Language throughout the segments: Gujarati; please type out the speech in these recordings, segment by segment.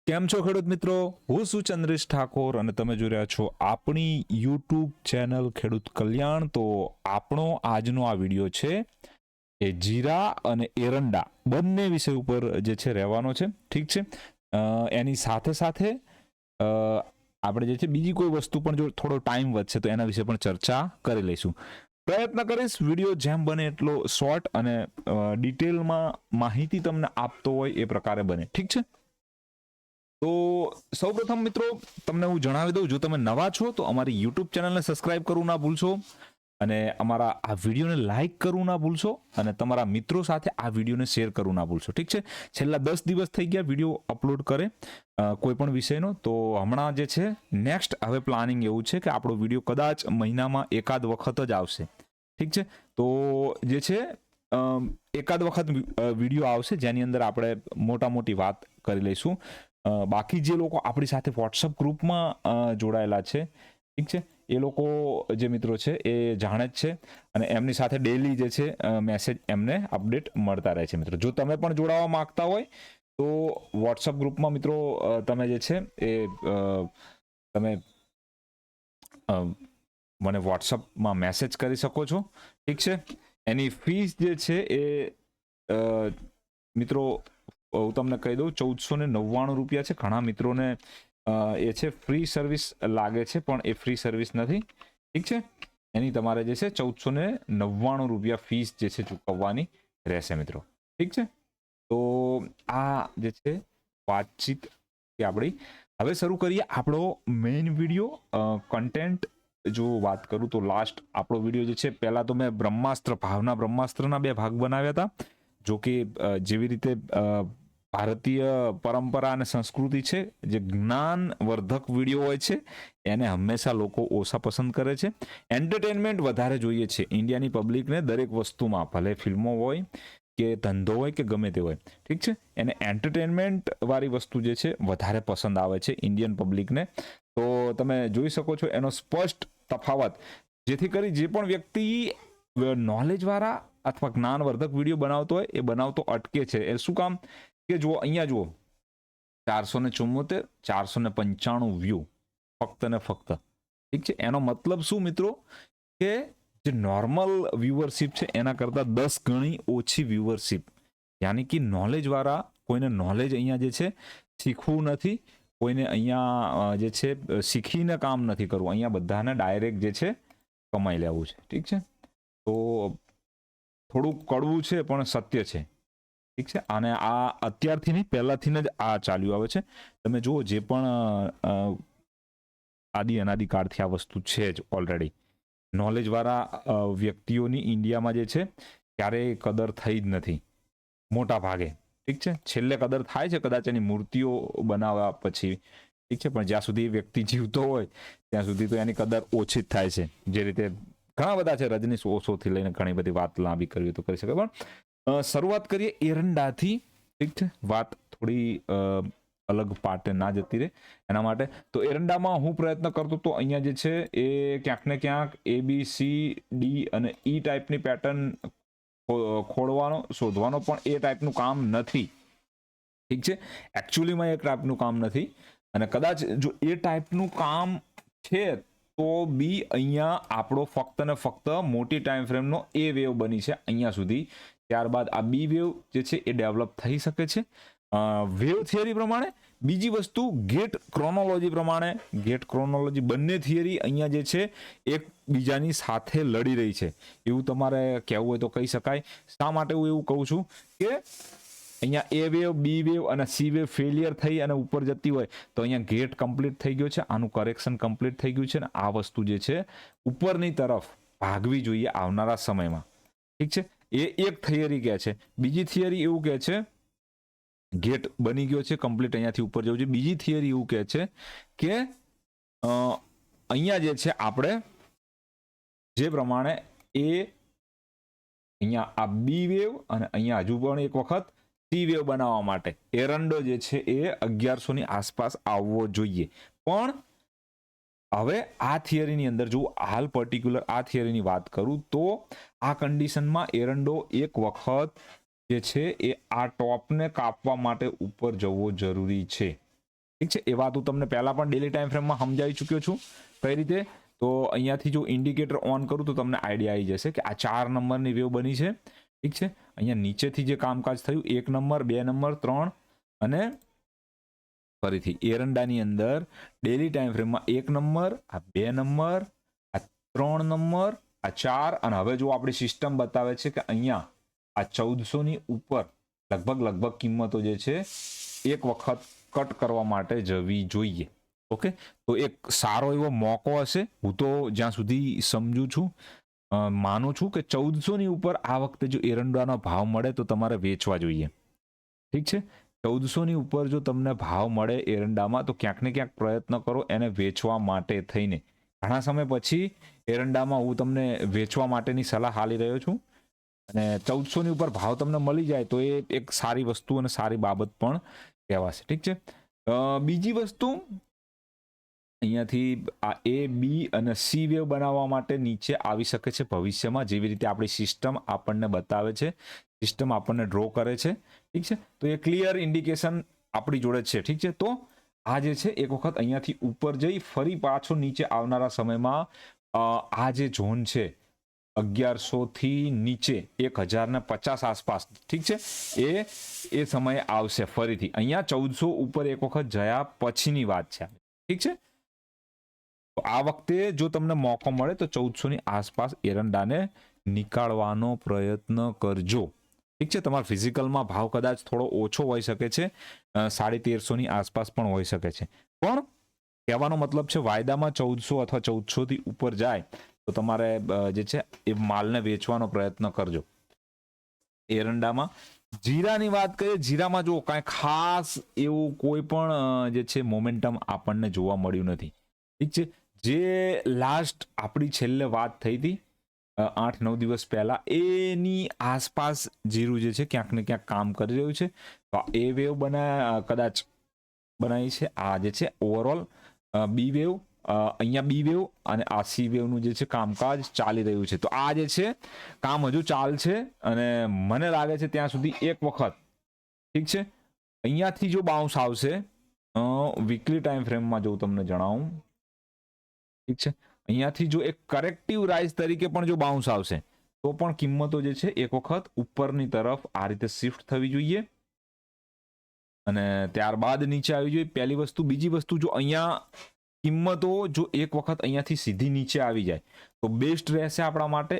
કેમ છો ખેડૂત મિત્રો? હું છું ચંદ્રેશ ઠાકોર અને તમે જોઈ રહ્યા છો આપણી યુટ્યુબ ચેનલ ખેડૂત કલ્યાણ. તો આપણો આજનો આ વિડીયો છે એ જીરા અને એરંડા બંને વિષય ઉપર જે છે રહેવાનો છે. ઠીક છે, એની સાથે સાથે આપણે જે છે બીજી કોઈ વસ્તુ પણ જો થોડો ટાઈમ વધશે તો એના વિશે પણ ચર્ચા કરી લઈશું. પ્રયત્ન કરીશ વિડીયો જેમ બને એટલો શોર્ટ અને ડિટેલમાં માહિતી તમને આપતો હોય એ પ્રકારે બને. ઠીક છે, તો સૌપ્રથમ મિત્રો તમને હું જણાવી દઉં, જો તમે નવા છો તો અમારી યુટ્યુબ ચેનલને સબસ્ક્રાઇબ કરવું ના ભૂલશો અને અમારા આ વિડીયોને લાઇક કરવું ના ભૂલશો અને તમારા મિત્રો સાથે આ વિડીયોને શેર કરવું ના ભૂલશો. ઠીક છે, છેલ્લા 10 દિવસ થઈ ગયા વિડીયો અપલોડ કરે કોઈ પણ વિષયનો, તો હમણાં જે છે નેક્સ્ટ હવે પ્લાનિંગ એવું છે કે આપણો વિડીયો કદાચ મહિનામાં એકાદ વખત જ આવશે. ઠીક છે, તો જે છે એકાદ વખત વિડીયો આવશે જેની અંદર આપણે મોટી વાત કરી લઈશું. બાકી જે લોકો આપણી સાથે વોટ્સઅપ ગ્રુપમાં જોડાયેલા છે, ઠીક છે, એ લોકો જે મિત્રો છે એ જાણે જ છે અને એમની સાથે ડેલી જે છે મેસેજ એમને અપડેટ મળતા રહે છે. મિત્રો જો તમે પણ જોડાવા માંગતા હોય તો વોટ્સઅપ ગ્રુપમાં મિત્રો તમે જે છે એ તમે મને વોટ્સઅપમાં મેસેજ કરી શકો છો. ઠીક છે, એની ફીસ જે છે એ મિત્રો હું તમને કહી દઉં, 1499 રૂપિયા છે. ઘણા મિત્રોને એ છે ફ્રી સર્વિસ લાગે છે, પણ એ ફ્રી સર્વિસ નથી. ઠીક છે, એની તમારે જે છે 1499 રૂપિયા ફીસ જે છે ચૂકવવાની રહેશે મિત્રો. ઠીક છે, તો આ જે છે વાતચીત આપણી. હવે શરૂ કરીએ આપણો મેઇન વિડીયો કન્ટેન્ટ. જો વાત કરું તો લાસ્ટ આપણો વિડીયો જે છે, પહેલા તો મેં બ્રહ્માસ્ત્ર, ભાવના બ્રહ્માસ્ત્રના 2 ભાગ બનાવ્યા હતા. જો કે જેવી રીતે ભારતીય પરંપરા અને સંસ્કૃતિ છે, જે જ્ઞાનવર્ધક વિડીયો હોય છે એને હંમેશા લોકો ઓછા પસંદ કરે છે. એન્ટરટેનમેન્ટ વધારે જોઈએ છે ઇન્ડિયાની પબ્લિકને દરેક વસ્તુમાં, ભલે ફિલ્મો હોય કે ધંધો હોય કે ગમે તે હોય. ઠીક છે, એને એન્ટરટેનમેન્ટ વાળી વસ્તુ જે છે વધારે પસંદ આવે છે ઇન્ડિયન પબ્લિકને. તો તમે જોઈ શકો છો એનો સ્પષ્ટ તફાવત, જેથી કરી જે પણ વ્યક્તિ નોલેજ વાળા અથવા જ્ઞાનવર્ધક વિડીયો બનાવતો હોય એ બનાવતો અટકે છે. એ શું કામ કે જુઓ, અહીંયા જુઓ 474, 495 વ્યૂ ફક્ત ને ફક્ત. ઠીક છે, એનો મતલબ શું મિત્રો કે જે નોર્મલ વ્યુઅરશિપ છે એના કરતાં 10 ગણી ઓછી વ્યુઅરશિપ. યાની કે નોલેજ વાળા કોઈને નોલેજ અહીંયા જે છે શીખવું નથી, કોઈને અહીંયા જે છે શીખીને કામ નથી કરવું, અહીંયા બધાને ડાયરેક્ટ જે છે કમાઈ લેવું છે. ઠીક છે, તો થોડું કડવું છે પણ સત્ય છે. ઠીક છે, અને આ અત્યારથી નહીં, પહેલાથી જ આ ચાલ્યું આવે છે. તમે જુઓ, જે પણ આદિ અનાદિકાળથી આ વસ્તુ છે જ ઓલરેડી. નોલેજવાળા વ્યક્તિઓની ઇન્ડિયામાં જે છે ક્યારેય કદર થઈ જ નથી મોટા ભાગે. ઠીક છે, છેલ્લે કદર થાય છે કદાચ એની મૂર્તિઓ બનાવવા પછી. ઠીક છે, પણ જ્યાં સુધી એ વ્યક્તિ જીવતો હોય ત્યાં સુધી તો એની કદર ઓછી જ થાય છે. જે રીતે ઘણા બધા છે, રજનીશ ઓશોથી લઈને ઘણી બધી વાત લાંબી કરવી તો કરી શકે. પણ શરૂઆત કરીએ એરંડાથી. ઠીક છે, વાત થોડી અલગ પાર્ટે ના જતી રહે એના માટે. તો એરંડામાં હું પ્રયત્ન કરતો તો અહીંયા જે છે એ ક્યાંક ને ક્યાંક ABCD અને E ટાઈપની પેટર્ન ખોળવાનો, શોધવાનો, પણ એ ટાઈપનું કામ નથી. ઠીક છે, એકચ્યુઅલીમાં એ ટાઈપનું કામ નથી. અને કદાચ જો એ ટાઈપનું કામ છે તો બી અહીંયા આપણો ફક્ત ને ફક્ત મોટી ટાઈમ ફ્રેમનો એ વેવ બની છે અહીંયા સુધી. ત્યારબાદ આ બી વેવ જે છે એ ડેવલપ થઈ શકે છે વેવ થિયરી પ્રમાણે. બીજી વસ્તુ ગેટ ક્રોનોલોજી પ્રમાણે, ગેટ ક્રોનોલોજી બંને થિયરી અહીંયા જે છે એકબીજાની સાથે લડી રહી છે એવું તમારે કહેવું હોય તો કહી શકાય. શા માટે હું એવું કહું છું કે અહીંયા એ વેવ, બી વેવ અને સી વેવ ફેલિયર થઈ અને ઉપર જતી હોય તો અહીંયા ગેટ કમ્પ્લીટ થઈ ગયો છે, આનું કરેક્શન કમ્પ્લીટ થઈ ગયું છે અને આ વસ્તુ જે છે ઉપરની તરફ ભાગવી જોઈએ આવનારા સમયમાં. ઠીક છે, એ એક થિયરી કહે છે. બીજી થિયરી એવું કહે છે ગેટ બની ગયો છે કમ્પ્લીટ, અહીંયાથી ઉપર જવું છે. બીજી થિયરી એવું કહે છે કે અહીંયા જે છે આપણે જે પ્રમાણે એ અહીંયા આ બી વેવ અને અહીંયા હજુ પણ એક વખત સી વેવ બનાવવા માટે એરંડો જે છે એ 1100 ની આસપાસ આવવો જોઈએ. પણ હવે આ થિયરીની અંદર જો હાલ પર્ટિક્યુલર આ થિયરીની વાત કરું તો આ કન્ડિશનમાં એરંડો એક વખત જે છે એ આ ટોપને કાપવા માટે ઉપર જવો જરૂરી છે. ઠીક છે, એ વાત હું તમને પહેલા પણ ડેલી ટાઈમ ફ્રેમમાં સમજાવી ચૂક્યો છું કઈ રીતે. તો અહીંયાથી જો ઇન્ડિકેટર ઓન કરું તો તમને આઈડિયા આવી જશે કે આ 4 નંબરની વેવ બની છે. ઠીક છે, અહીંયા નીચેથી જે કામકાજ થયું 1 નંબર 2 નંબર 3 અને ફરીથી એરંડાની અંદર ડેલી ટાઈમ ફ્રેમમાં 1 નંબર, આ 2 નંબર, આ 3 નંબર, આ 4 અને હવે જો આપણી સિસ્ટમ બતાવે છે કે અહીંયા આ 1400 ની ઉપર લગભગ કિંમતો જે છે એક વખત કટ કરવા માટે જવી જોઈએ. ઓકે, તો એક સારો એવો મોકો હશે. હું તો જ્યાં સુધી સમજુ છું, માનું છું કે 1400 ની ઉપર આ વખતે જો એરંડાનો ભાવ મળે તો તમારે વેચવા જોઈએ. ઠીક છે, 1400 ની ઉપર જો તમને ભાવ મળે એરંડામાં તો ક્યાંક ને ક્યાંક પ્રયત્ન કરો એને વેચવા માટે થઈને. ઘણા સમય પછી એરંડામાં હું તમને વેચવા માટેની સલાહ આપી રહ્યો છું અને 1400 ની ઉપર ભાવ તમને મળી જાય તો એ એક સારી વસ્તુ અને સારી બાબત પણ કહેવાશે. ઠીક છે, બીજી વસ્તુ અહીંયાથી આ A, B અને C વેવ બનાવવા માટે નીચે આવી શકે છે ભવિષ્યમાં, જેવી રીતે આપણી સિસ્ટમ આપણને બતાવે છે, સિસ્ટમ આપણને ડ્રો કરે છે. ઠીક છે, તો એ ક્લિયર ઇન્ડિકેશન આપણી જોડે છે. ઠીક છે, તો આ જે છે એક વખત અહીંયાથી ઉપર જઈ ફરી પાછો નીચે આવનારા સમયમાં આ જે ઝોન છે 1100 થી નીચે 1050 આસપાસ, ઠીક છે, એ સમયે આવશે ફરીથી. અહીંયા 1400 ઉપર એક વખત જયા પછીની વાત છે. ઠીક છે, તો આ વખતે જો તમને મોકો મળે તો 1400 ની આસપાસ એરંડાને નીકાળવાનો પ્રયત્ન કરજો. ઠીક છે, તમારા ફિઝિકલમાં ભાવ કદાચ થોડો ઓછો હોઈ શકે છે, 1350 ની આસપાસ પણ હોઈ શકે છે, પણ કહેવાનો મતલબ છે વાયદામાં 1400 અથવા 1400 થી ઉપર જાય તો તમારે જે છે એ માલને વેચવાનો પ્રયત્ન કરજો. એરંડામાં જીરાની વાત કરીએ, જીરામાં જો કાંઈ ખાસ એવું કોઈ પણ જે છે મોમેન્ટમ આપણને જોવા મળ્યું નથી. ઠીક છે, જે લાસ્ટ આપણી છેલ્લે વાત થઈ હતી 8-9 દિવસ પહેલા એની આસપાસ જીરું જે છે ક્યાંક ને ક્યાંક કામ કરી રહ્યું છે. તો એ વેવ કદાચ બનાવી છે. આ જે છે ઓવરઓલ બી વેવ, અહીંયા બી વેવ અને આ સી વેવનું જે છે કામકાજ ચાલી રહ્યું છે. તો આ જે છે કામ હજુ ચાલશે અને મને લાગે છે ત્યાં સુધી એક વખત, ઠીક છે, અહીંયાથી જો બાઉન્સ આવશે વીકલી ટાઈમ ફ્રેમમાં જો તમને જણાવું, ઠીક છે, અહીંયાથી જો એક કરેક્ટિવ રાઇઝ તરીકે પણ જો બાઉન્સ આવશે તો પણ કિંમતો જે છે એક વખત ઉપરની તરફ આ રીતે શિફ્ટ થવી જોઈએ અને ત્યારબાદ નીચે આવી જોઈએ. પહેલી વસ્તુ. બીજી વસ્તુ, જો અહીંયા કિંમતો જો એક વખત અહીંયાથી સીધી નીચે આવી જાય તો બેસ્ટ રહેશે આપણા માટે.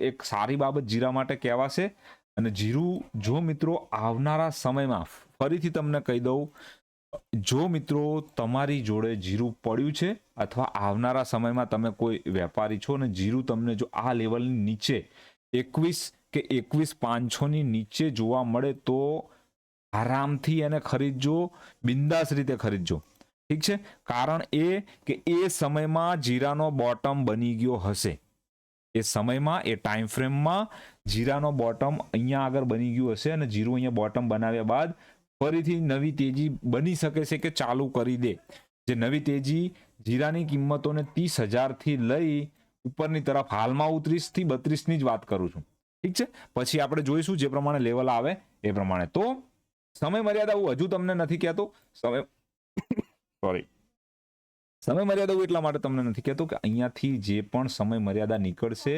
એક સારી બાબત જીરા માટે કહેવાશે. અને જીરું જો મિત્રો આવનારા સમયમાં ફરીથી તમને કહી દઉં, જો મિત્રો તમારી જોડે જીરું પડ્યું છે અથવા આવનારા સમયમાં તમે કોઈ વેપારી છો અને જીરું તમને જો આ લેવલની નીચે 21 કે 21,500 ની નીચે જોવા મળે તો આરામથી એને ખરીદજો, બિંદાસ રીતે ખરીદજો. ઠીક છે, કારણ એ કે એ સમયમાં જીરાનો બોટમ બની ગયો હશે. એ સમયમાં એ ટાઈમ ફ્રેમમાં જીરાનો બોટમ અહીંયા આગળ બની ગયું હશે અને જીરું અહીંયા બોટમ બનાવ્યા બાદ ફરીથી નવી તેજી બની શકે છે કે ચાલુ કરી દે. જે નવી તેજી જીરાની કિંમતોને 30,000 થી લઈ ઉપરની તરફ હાલમાં હું 30 થી 32 ની જ વાત કરું છું. ઠીક છે, પછી આપણે જોઈશું જે પ્રમાણે લેવલ આવે એ પ્રમાણે. તો સમય મર્યાદા હું હજુ તમને નથી કહેતો, સમય મર્યાદા હું એટલા માટે તમને નથી કહેતો કે અહીંયાથી જે પણ સમય મર્યાદા નીકળશે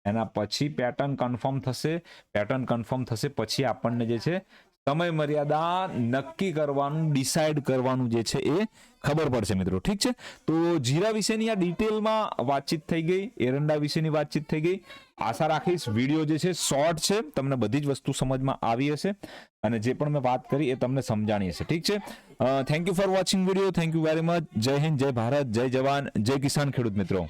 એના પછી પેટર્ન કન્ફર્મ થશે. પેટર્ન કન્ફર્મ થશે પછી આપણને જે છે સમય મર્યાદા નક્કી કરવાનું, ડિસાઈડ કરવાનું જે છે એ ખબર પડશે મિત્રો. ઠીક છે, તો જીરા વિશેની આ ડિટેલમાં વાતચીત થઈ ગઈ, એરંડા વિશેની વાતચીત થઈ ગઈ. આશા રાખીશ વિડીયો જે છે શોર્ટ છે, તમને બધી જ વસ્તુ સમજમાં આવી હશે અને જે પણ મેં વાત કરી એ તમને સમજાણી હશે. ઠીક છે, thank you for watching video. Thank you very much. જય હિન્દ, જય ભારત, જય જવાન, જય કિસાન ખેડૂત મિત્રો.